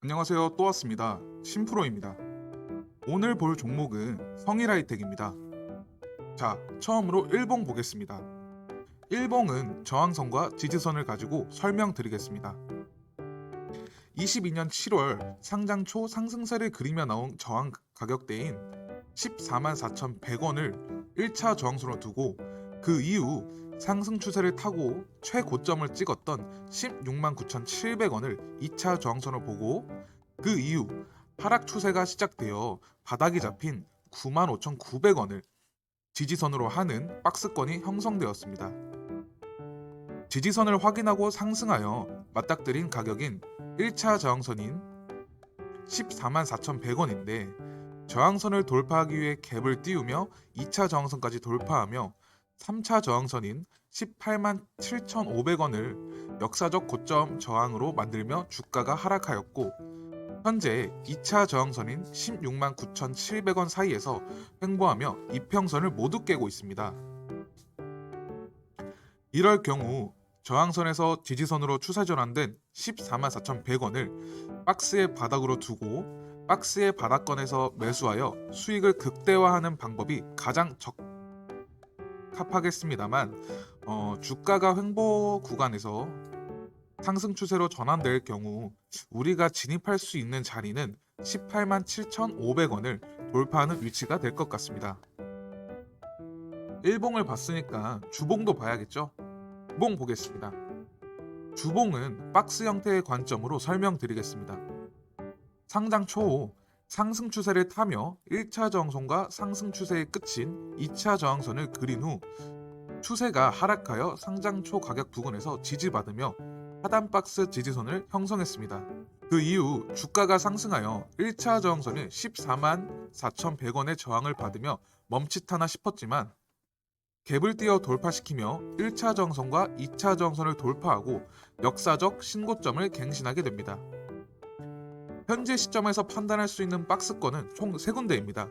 안녕하세요. 또 왔습니다. 신프로입니다. 오늘 볼 종목은 성일하이텍입니다. 자, 처음으로 일봉 보겠습니다. 일봉은 저항선과 지지선을 가지고 설명드리겠습니다. 22년 7월 상장 초 상승세를 그리며 나온 저항 가격대인 144,100원을 1차 저항선으로 두고 그 이후 상승 추세를 타고 최고점을 찍었던 169,700원을 2차 저항선으로 보고 그 이후 하락 추세가 시작되어 바닥이 잡힌 95,900원을 지지선으로 하는 박스권이 형성되었습니다. 지지선을 확인하고 상승하여 맞닥뜨린 가격인 1차 저항선인 144,100원인데 저항선을 돌파하기 위해 갭을 띄우며 2차 저항선까지 돌파하며 3차 저항선인 187,500원을 역사적 고점 저항으로 만들며 주가가 하락하였고 현재 2차 저항선인 169,700원 사이에서 횡보하며 이평선을 모두 깨고 있습니다. 이럴 경우 저항선에서 지지선으로 추세 전환된 144,100원을 박스의 바닥으로 두고 박스의 바닥권에서 매수하여 수익을 극대화하는 방법이 가장 적합하겠습니다만 주가가 횡보 구간에서 상승 추세로 전환될 경우 우리가 진입할 수 있는 자리는 187,500원을 돌파하는 위치가 될 것 같습니다. 일봉을 봤으니까 주봉도 봐야겠죠? 주봉 보겠습니다. 주봉은 박스 형태의 관점으로 설명드리겠습니다. 상장 초 상승 추세를 타며 1차 저항선과 상승 추세의 끝인 2차 저항선을 그린 후 추세가 하락하여 상장 초 가격 부근에서 지지받으며 하단 박스 지지선을 형성했습니다. 그 이후 주가가 상승하여 1차 저항선인 144,100원의 저항을 받으며 멈칫하나 싶었지만 갭을 띄어 돌파시키며 1차 저항선과 2차 저항선을 돌파하고 역사적 신고점을 갱신하게 됩니다. 현재 시점에서 판단할 수 있는 박스권은 총 3군데입니다.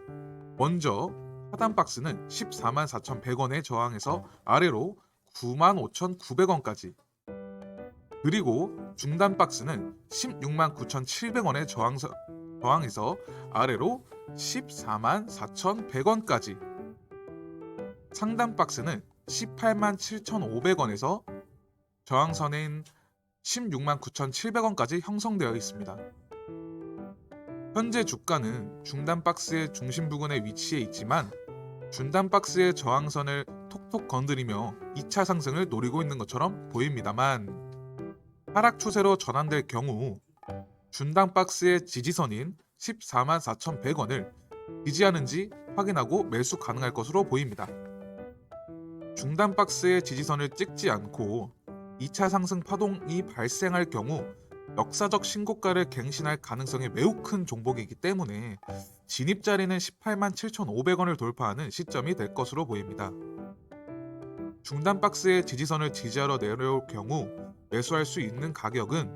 먼저 하단 박스는 144,100원의 저항에서 아래로 95,900원까지 그리고 중단 박스는 169,700원의 저항에서 아래로 144,100원까지 상단 박스는 187,500원에서 저항선인 169,700원까지 형성되어 있습니다. 현재 주가는 중단 박스의 중심 부근에 위치해 있지만 중단 박스의 저항선을 톡톡 건드리며 2차 상승을 노리고 있는 것처럼 보입니다만 하락 추세로 전환될 경우 중단 박스의 지지선인 144,100원을 지지하는지 확인하고 매수 가능할 것으로 보입니다. 중단 박스의 지지선을 찍지 않고 2차 상승 파동이 발생할 경우 역사적 신고가를 갱신할 가능성이 매우 큰 종목이기 때문에 진입 자리는 187,500원을 돌파하는 시점이 될 것으로 보입니다. 중단 박스의 지지선을 지지하러 내려올 경우 매수할 수 있는 가격은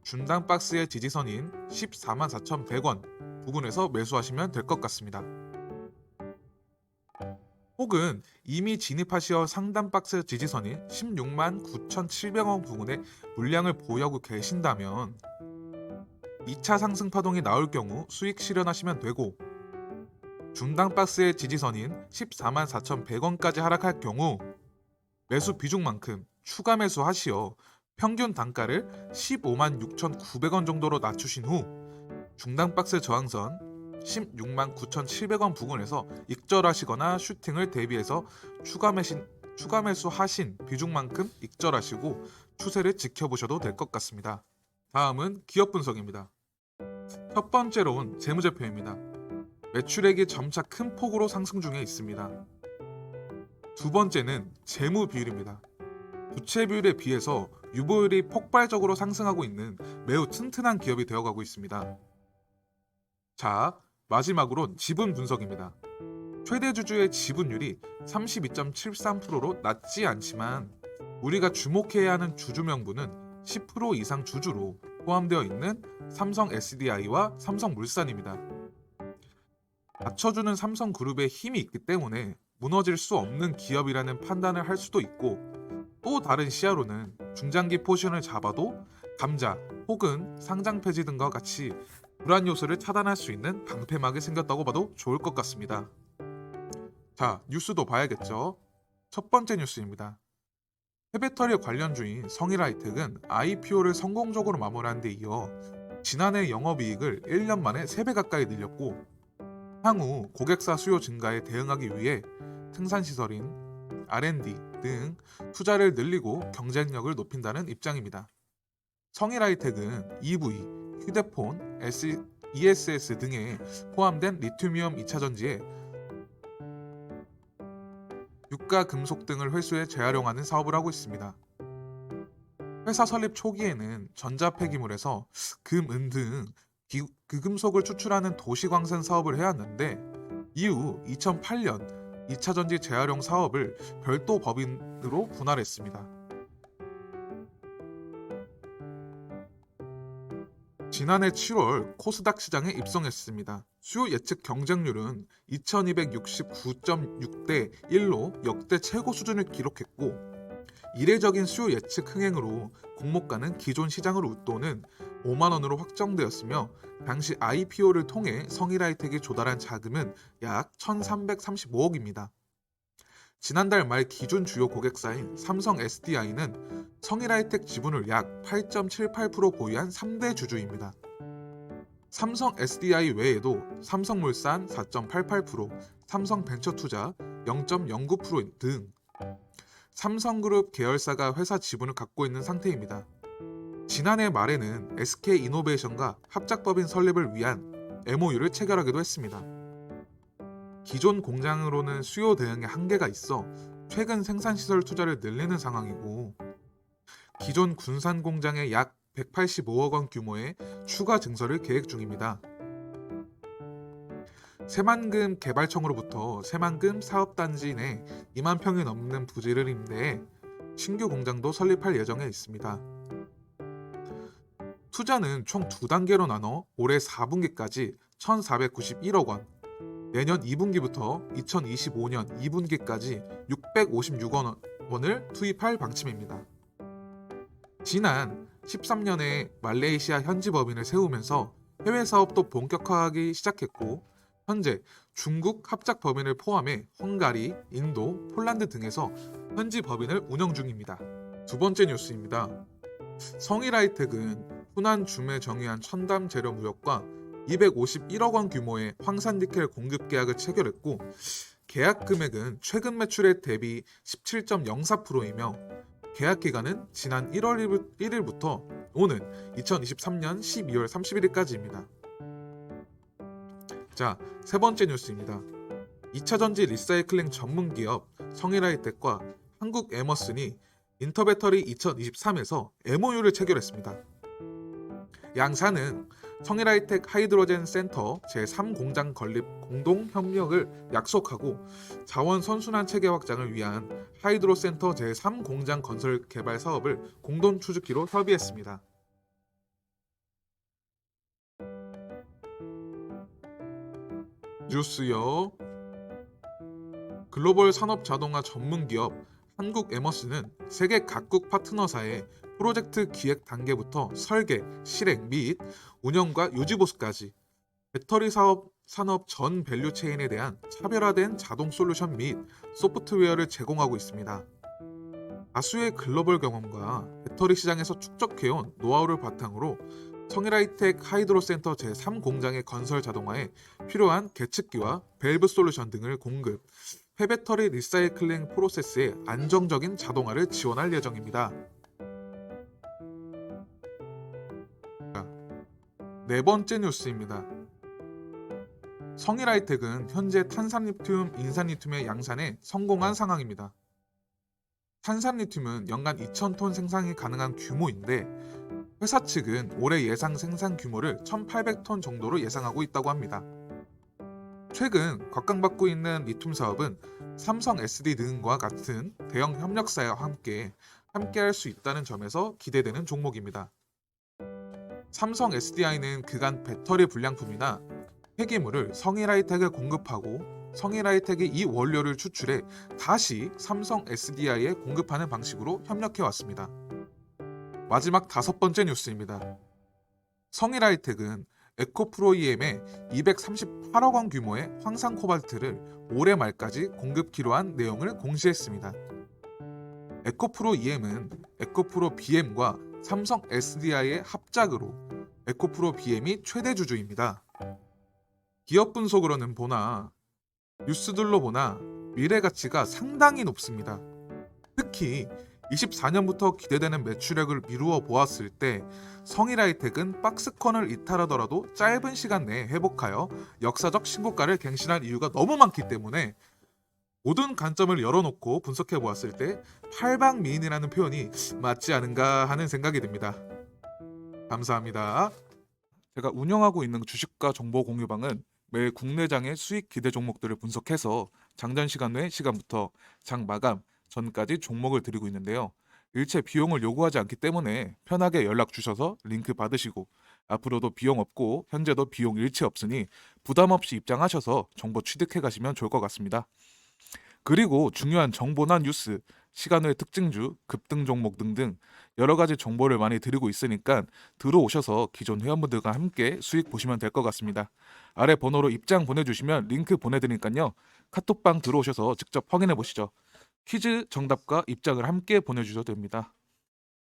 중단 박스의 지지선인 144,100원 부근에서 매수하시면 될 것 같습니다. 혹은 이미 진입하시어 상단 박스 지지선인 169,700원 부근에 물량을 보유하고 계신다면 2차 상승 파동이 나올 경우 수익 실현하시면 되고 중단 박스의 지지선인 144,100원까지 하락할 경우 매수 비중만큼 추가 매수하시어 평균 단가를 156,900원 정도로 낮추신 후 중단 박스 저항선 169,700원 부근에서 익절하시거나 슈팅을 대비해서 추가 매수하신 비중만큼 익절하시고 추세를 지켜보셔도 될 것 같습니다. 다음은 기업 분석입니다. 첫 번째로는 재무제표입니다. 매출액이 점차 큰 폭으로 상승 중에 있습니다. 두 번째는 재무 비율입니다. 부채 비율에 비해서 유보율이 폭발적으로 상승하고 있는 매우 튼튼한 기업이 되어가고 있습니다. 자, 마지막으로 지분 분석입니다. 최대 주주의 지분율이 32.73%로 낮지 않지만 우리가 주목해야 하는 주주 명부는 10% 이상 주주로 포함되어 있는 삼성 SDI와 삼성물산입니다. 받쳐주는 삼성그룹의 힘이 있기 때문에 무너질 수 없는 기업이라는 판단을 할 수도 있고, 또 다른 시야로는 중장기 포지션을 잡아도 감자 혹은 상장 폐지 등과 같이 불안 요소를 차단할 수 있는 방패막이 생겼다고 봐도 좋을 것 같습니다. 자, 뉴스도 봐야겠죠. 첫 번째 뉴스입니다. 폐배터리 관련주인 성일하이텍은 IPO를 성공적으로 마무리한 데 이어 지난해 영업이익을 1년 만에 3배 가까이 늘렸고, 향후 고객사 수요 증가에 대응하기 위해 생산시설인 R&D 등 투자를 늘리고 경쟁력을 높인다는 입장입니다. 성일하이텍은 EV, 휴대폰, ESS 등에 포함된 리튬이온 2차전지에 유가 금속 등을 회수해 재활용하는 사업을 하고 있습니다. 회사 설립 초기에는 전자 폐기물에서 금, 은 등 금속을 추출하는 도시광선 사업을 해왔는데, 이후 2008년 2차전지 재활용 사업을 별도 법인으로 분할했습니다. 지난해 7월 코스닥 시장에 입성했습니다. 수요 예측 경쟁률은 2269.6대 1로 역대 최고 수준을 기록했고, 이례적인 수요 예측 흥행으로 공모가는 기존 시장을 웃도는 5만원으로 확정되었으며, 당시 IPO를 통해 성일하이텍이 조달한 자금은 약 1335억입니다. 지난달 말 기준 주요 고객사인 삼성 SDI는 성일하이텍 지분을 약 8.78% 보유한 3대 주주입니다. 삼성 SDI 외에도 삼성물산 4.88%, 삼성벤처투자 0.09% 등 삼성그룹 계열사가 회사 지분을 갖고 있는 상태입니다. 지난해 말에는 SK이노베이션과 합작법인 설립을 위한 MOU를 체결하기도 했습니다. 기존 공장으로는 수요 대응에 한계가 있어 최근 생산시설 투자를 늘리는 상황이고, 기존 군산 공장에 약 185억 원 규모의 추가 증설을 계획 중입니다. 새만금 개발청으로부터 새만금 사업단지 내 2만 평이 넘는 부지를 임대해 신규 공장도 설립할 예정에 있습니다. 투자는 총 2단계로 나눠 올해 4분기까지 1,491억 원, 내년 2분기부터 2025년 2분기까지 656억 원을 투입할 방침입니다. 지난 13년에 말레이시아 현지 법인을 세우면서 해외 사업도 본격화하기 시작했고, 현재 중국 합작 법인을 포함해 헝가리, 인도, 폴란드 등에서 현지 법인을 운영 중입니다. 두 번째 뉴스입니다. 성일하이텍은 후난 줌에 정의한 첨단 재료 무역과 251억 원 규모의 황산니켈 공급 계약을 체결했고, 계약 금액은 최근 매출에 대비 17.04%이며 계약 기간은 지난 1월 1일부터 오는 2023년 12월 31일까지입니다. 자, 세 번째 뉴스입니다. 2차전지 리사이클링 전문 기업 성일하이텍과 한국 에머슨이 인터배터리 2023에서 MOU를 체결했습니다. 양사는 성일하이텍 하이드로젠 센터 제3공장 건립 공동 협력을 약속하고, 자원 선순환 체계 확장을 위한 하이드로 센터 제3공장 건설 개발 사업을 공동 추진키로 협의했습니다. 뉴스요. 글로벌 산업 자동화 전문 기업 한국 에머스는 세계 각국 파트너사의 프로젝트 기획 단계부터 설계, 실행 및 운영과 유지 보수까지 배터리 산업 전 밸류 체인에 대한 차별화된 자동 솔루션 및 소프트웨어를 제공하고 있습니다. 다수의 글로벌 경험과 배터리 시장에서 축적해온 노하우를 바탕으로 성일하이텍 하이드로 센터 제3공장의 건설 자동화에 필요한 계측기와 밸브 솔루션 등을 공급, 폐배터리 리사이클링 프로세스의 안정적인 자동화를 지원할 예정입니다. 네 번째 뉴스입니다. 성일하이텍은 현재 탄산리튬, 인산리튬의 양산에 성공한 상황입니다. 탄산리튬은 연간 2,000톤 생산이 가능한 규모인데, 회사 측은 올해 예상 생산 규모를 1,800톤 정도로 예상하고 있다고 합니다. 최근 곽강받고 있는 리튬 사업은 삼성 SD 등과 같은 대형 협력사와 함께 할 수 있다는 점에서 기대되는 종목입니다. 삼성 SDI는 그간 배터리 불량품이나 폐기물을 성일하이텍에 공급하고 성일하이텍이 이 원료를 추출해 다시 삼성 SDI에 공급하는 방식으로 협력해 왔습니다. 마지막 5번째 뉴스입니다. 성일하이텍은 에코프로 EM에 238억 원 규모의 황산 코발트를 올해 말까지 공급키로 한 내용을 공시했습니다. 에코프로 EM은 에코프로 BM과 삼성 SDI의 합작으로 에코프로 BM이 최대 주주입니다. 기업 분석으로는 보나 뉴스들로 보나 미래 가치가 상당히 높습니다. 특히 24년부터 기대되는 매출액을 미루어 보았을 때 성일하이텍은 박스권을 이탈하더라도 짧은 시간 내에 회복하여 역사적 신고가를 갱신할 이유가 너무 많기 때문에 모든 관점을 열어놓고 분석해 보았을 때 팔방미인이라는 표현이 맞지 않은가 하는 생각이 듭니다. 감사합니다. 제가 운영하고 있는 주식과 정보 공유방은 매일 국내장의 수익 기대 종목들을 분석해서 장전 시간 외 시간부터 장 마감 전까지 종목을 드리고 있는데요. 일체 비용을 요구하지 않기 때문에 편하게 연락 주셔서 링크 받으시고 앞으로도 비용 없고 현재도 비용 일체 없으니 부담 없이 입장하셔서 정보 취득해 가시면 좋을 것 같습니다. 그리고 중요한 정보나 뉴스, 시간 외 특징주, 급등 종목 등등 여러 가지 정보를 많이 드리고 있으니까 들어오셔서 기존 회원분들과 함께 수익 보시면 될 것 같습니다. 아래 번호로 입장 보내주시면 링크 보내드리니까요. 카톡방 들어오셔서 직접 확인해 보시죠. 퀴즈 정답과 입장을 함께 보내주셔도 됩니다.